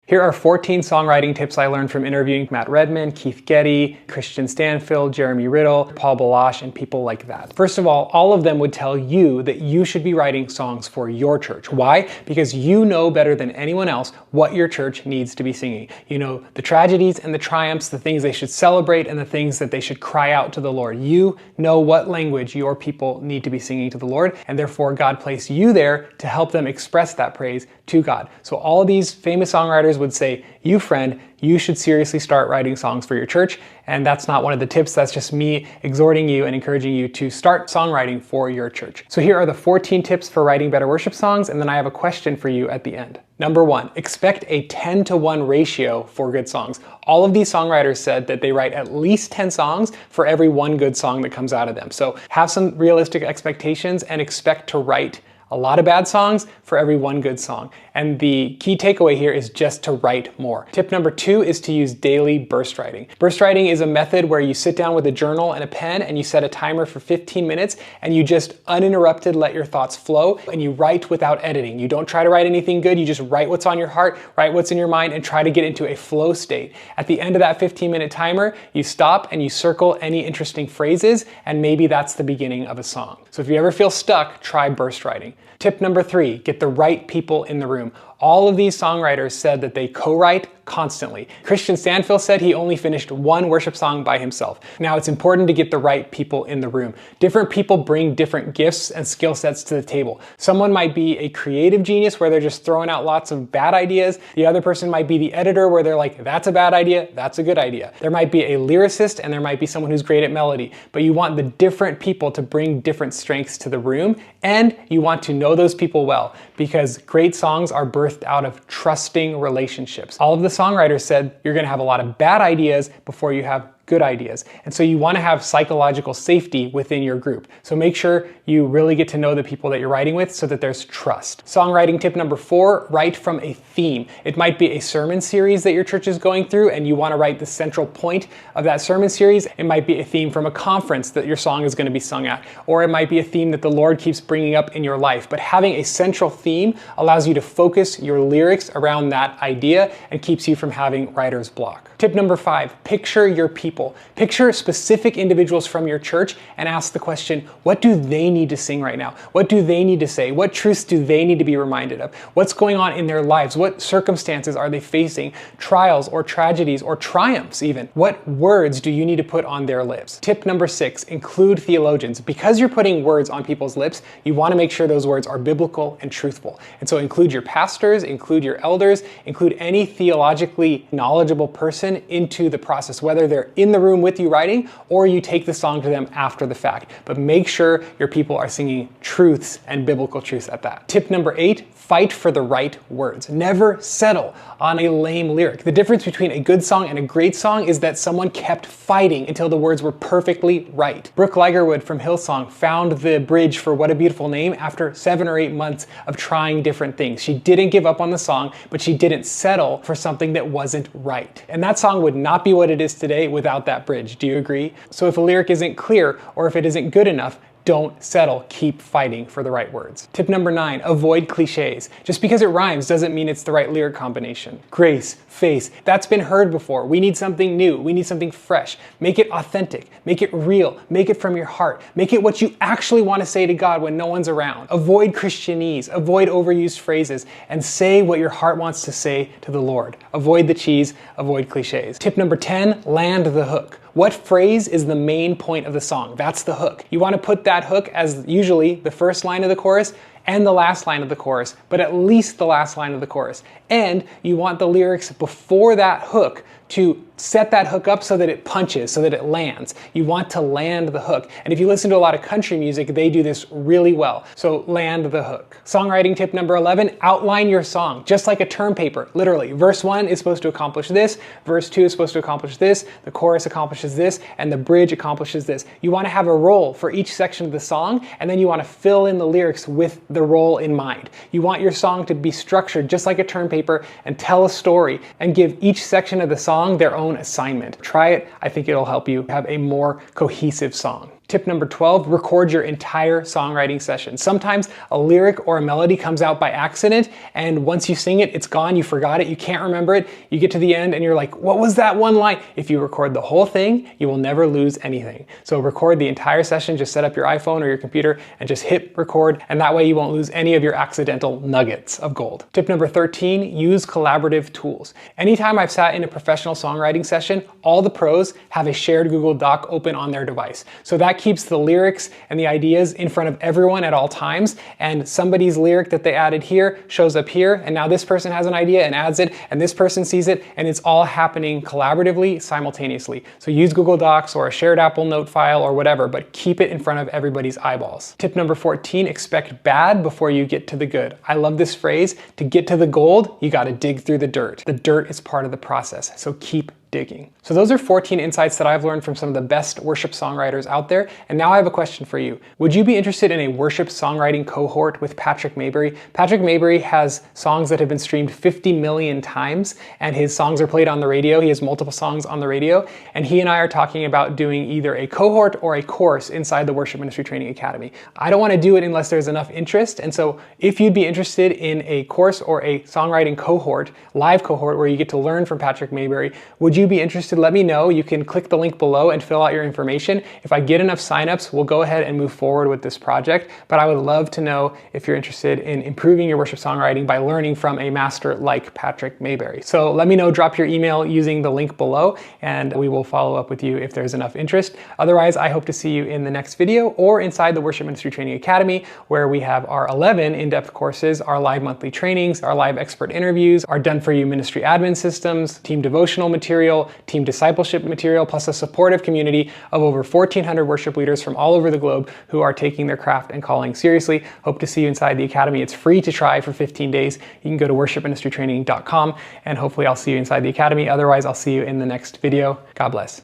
Here are 14 songwriting tips I learned from interviewing Matt Redman, Kieth Getty, Kristian Stanfill, Jeremy Riddle, Paul Balash, and people like that. First of all of them would tell you that you should be writing songs for your church. Why? Because you know better than anyone else what your church needs to be singing. You know the tragedies and the triumphs, the things they should celebrate and the things that they should cry out to the Lord. You know what language your people need to be singing to the Lord, and therefore God placed you there to help them express that praise to God. So all these famous songwriters would say, you friend, you should seriously start writing songs for your church. And that's not one of the tips, that's just me exhorting you and encouraging you to start songwriting for your church. So here are the 14 tips for writing better worship songs, and then I have a question for you at the end. Number 1, expect a 10-to-1 ratio for good songs. All of these songwriters said that they write at least 10 songs for every one good song that comes out of them. So have some realistic expectations and expect to write a lot of bad songs for every one good song. And the key takeaway here is just to write more. Tip number 2 is to use daily burst writing. Burst writing is a method where you sit down with a journal and a pen and you set a timer for 15 minutes and you just uninterrupted let your thoughts flow and you write without editing. You don't try to write anything good, you just write what's on your heart, write what's in your mind, and try to get into a flow state. At the end of that 15-minute timer, you stop and you circle any interesting phrases, and maybe that's the beginning of a song. So if you ever feel stuck, try burst writing. Tip number 3, get the right people in the room. All of these songwriters said that they co-write constantly. Kristian Stanfill said he only finished one worship song by himself. Now, it's important to get the right people in the room. Different people bring different gifts and skill sets to the table. Someone might be a creative genius where they're just throwing out lots of bad ideas. The other person might be the editor where they're like, that's a bad idea, that's a good idea. There might be a lyricist and there might be someone who's great at melody, but you want the different people to bring different strengths to the room, and you want to know those people well, because great songs are birthed out of trusting relationships. All of the songwriters said you're going to have a lot of bad ideas before you have good ideas. And so you want to have psychological safety within your group. So make sure you really get to know the people that you're writing with so that there's trust. Songwriting tip number 4, write from a theme. It might be a sermon series that your church is going through and you want to write the central point of that sermon series. It might be a theme from a conference that your song is going to be sung at, or it might be a theme that the Lord keeps bringing up in your life. But having a central theme allows you to focus your lyrics around that idea and keeps you from having writer's block. Tip number 5, picture your people. Picture specific individuals from your church and ask the question, what do they need to sing right now? What do they need to say? What truths do they need to be reminded of? What's going on in their lives? What circumstances are they facing? Trials or tragedies or triumphs even? What words do you need to put on their lips? Tip number 6, include theologians. Because you're putting words on people's lips, you want to make sure those words are biblical and truthful. And so include your pastors, include your elders, include any theologically knowledgeable person into the process, whether they're in the room with you writing or you take the song to them after the fact. But make sure your people are singing truths and biblical truths at that. Tip number 8, fight for the right words. Never settle on a lame lyric. The difference between a good song and a great song is that someone kept fighting until the words were perfectly right. Brooke Ligerwood from Hillsong found the bridge for What a Beautiful Name after 7 or 8 months of trying different things. She didn't give up on the song, but she didn't settle for something that wasn't right. And that song would not be what it is today without that bridge. Do you agree? So if a lyric isn't clear or if it isn't good enough, don't settle, keep fighting for the right words. Tip number 9, avoid cliches. Just because it rhymes doesn't mean it's the right lyric combination. Grace, face, that's been heard before. We need something new, we need something fresh. Make it authentic, make it real, make it from your heart. Make it what you actually want to say to God when no one's around. Avoid Christianese, avoid overused phrases, and say what your heart wants to say to the Lord. Avoid the cheese, avoid cliches. Tip number 10, land the hook. What phrase is the main point of the song? That's the hook. You want to put that hook as usually the first line of the chorus and the last line of the chorus, but at least the last line of the chorus. And you want the lyrics before that hook to set that hook up so that it punches, so that it lands. You want to land the hook. And if you listen to a lot of country music, they do this really well. So land the hook. Songwriting tip number 11, outline your song, just like a term paper, literally. Verse 1 is supposed to accomplish this, verse 2 is supposed to accomplish this, the chorus accomplishes this, and the bridge accomplishes this. You want to have a role for each section of the song, and then you want to fill in the lyrics with the role in mind. You want your song to be structured just like a term paper and tell a story and give each section of the song their own assignment. Try it. I think it'll help you have a more cohesive song. Tip number 12, record your entire songwriting session. Sometimes a lyric or a melody comes out by accident, and once you sing it, it's gone, you forgot it, you can't remember it, you get to the end and you're like, what was that one line? If you record the whole thing, you will never lose anything. So record the entire session, just set up your iPhone or your computer and just hit record, and that way you won't lose any of your accidental nuggets of gold. Tip number 13, use collaborative tools. Anytime I've sat in a professional songwriting session, all the pros have a shared Google Doc open on their device. So that keeps the lyrics and the ideas in front of everyone at all times, and somebody's lyric that they added here shows up here, and now this person has an idea and adds it, and this person sees it, and it's all happening collaboratively, simultaneously. So use Google Docs or a shared Apple Note file or whatever, but keep it in front of everybody's eyeballs. Tip number 14, expect bad before you get to the good. I love this phrase. To get to the gold, you gotta dig through the dirt. The dirt is part of the process, so keep digging. So those are 14 insights that I've learned from some of the best worship songwriters out there. And now I have a question for you. Would you be interested in a worship songwriting cohort with Patrick Maybury? Patrick Maybury has songs that have been streamed 50 million times, and his songs are played on the radio. He has multiple songs on the radio, and he and I are talking about doing either a cohort or a course inside the Worship Ministry Training Academy. I don't want to do it unless there's enough interest, and so if you'd be interested in a course or a songwriting cohort, live cohort, where you get to learn from Patrick Maybury, would you be interested? Let me know. You can click the link below and fill out your information. If I get enough signups, we'll go ahead and move forward with this project. But I would love to know if you're interested in improving your worship songwriting by learning from a master like Patrick Maybury. So let me know, drop your email using the link below, and we will follow up with you if there's enough interest. Otherwise, I hope to see you in the next video or inside the Worship Ministry Training Academy, where we have our 11 in-depth courses, our live monthly trainings, our live expert interviews, our done-for-you ministry admin systems, team devotional material, team discipleship material, plus a supportive community of over 1,400 worship leaders from all over the globe who are taking their craft and calling seriously. Hope to see you inside the Academy. It's free to try for 15 days. You can go to worshipministrytraining.com, and hopefully I'll see you inside the Academy. Otherwise, I'll see you in the next video. God bless.